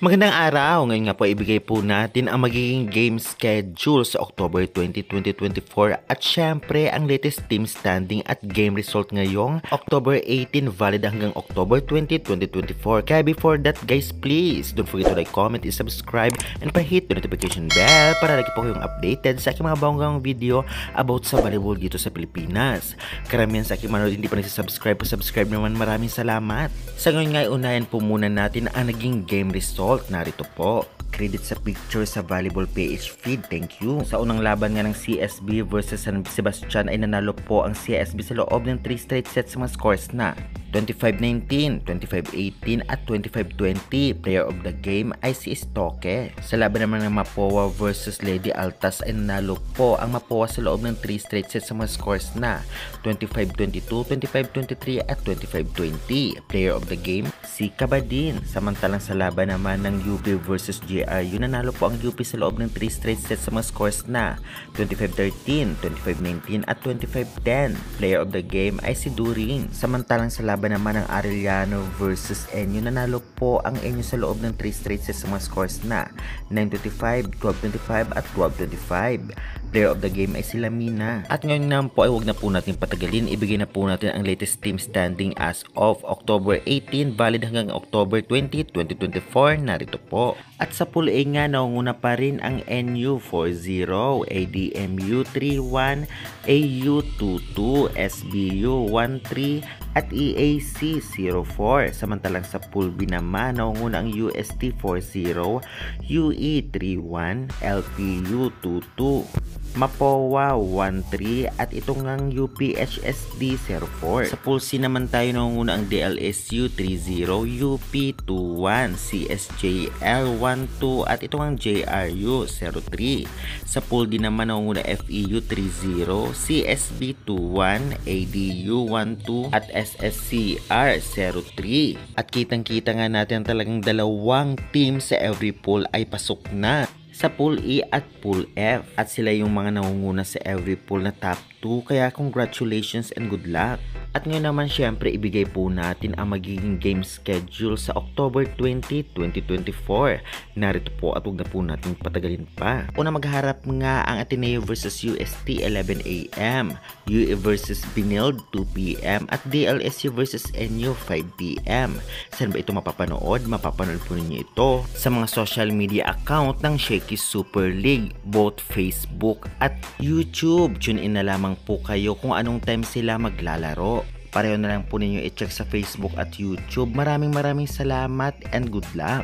Magandang araw! Ngayon nga po ibigay po natin ang magiging game schedule sa October 20, 2024 at syempre ang latest team standing at game result ngayong October 18 valid hanggang October 20, 2024. Kaya before that guys, please don't forget to like, comment, and subscribe and pa-hit the notification bell para lagi po kayong updated sa aking mga bonggang video about sa volleyball dito sa Pilipinas. Karamihan sa aking manood hindi pa nagsasubscribe, pa-subscribe naman, maraming salamat. Sa ngayon nga unahin po muna natin ang naging game result. Narito po. Credit sa picture sa Volleyball PH feed. Thank you. Sa unang laban nga ng CSB versus San Sebastian ay nanalo po ang CSB sa loob ng 3 straight sets sa mga scores na 25-19, 25-18 at 25-20. Player of the game ay si Stoke. Sa laban naman ng Mapua versus Lady Altas ay nanalo po ang Mapua sa loob ng 3 straight sets sa mga scores na 25-22, 25-23 at 25-20. Player of the game si Kabadin. Samantalang sa laban naman ng UP versus JRU, nanalo po ang UP sa loob ng 3 straight sets sa mga scores na 25-13, 25-19 at 25-10. Player of the game ay si During. Samantalang sa laban naman ng Arellano versus Enyo, nanalo po ang Enyo sa loob ng 3 straight sets sa mga scores na 9-25, 12-25 at 12-25. Player of the game ay si Lamina. At ngayon naman po ay huwag na po natin patagalin. Ibigay na po natin ang latest team standing as of October 18 valid hanggang October 20, 2024. Narito po. At sa pool A nga, naunguna pa rin ang NU 4-0, ADMU 3-1, AU 2-2, SBU 1-3, at EAC 0-4. Samantalang sa pool B naman, naunguna ang UST 4-0, UE 3-1, LPU 2-2, Mapua 1-3 at itong ang UPHSD 0-4. Sa pool C naman tayo nangunguna ang DLSU 3-0, UP 2-1, CSJL 1-2 at itong ang JRU 0-3. Sa pool D naman nangunguna FEU 3-0, CSB 2-1, ADU 1-2 at SSCR 0-3. At kitang-kita nga natin talagang dalawang team sa every pool ay pasok na sa Pool E at Pool F at sila yung mga nangunguna sa every pool na top 2, kaya congratulations and good luck. At ngayon naman syempre ibigay po natin ang magiging game schedule sa October 20, 2024. Narito po at huwag na po natin patagalin pa. Una magharap nga ang Ateneo versus UST 11 AM, UE versus Binild 2 PM at DLSU versus NU 5 PM. Saan ba ito mapapanood? Mapapanood po ninyo ito sa mga social media account ng Shakey's Super League, both Facebook at YouTube. Tune in na lamang po kayo kung anong time sila maglalaro. Pareho na lang po ninyo i-check sa Facebook at YouTube. Maraming salamat and good luck!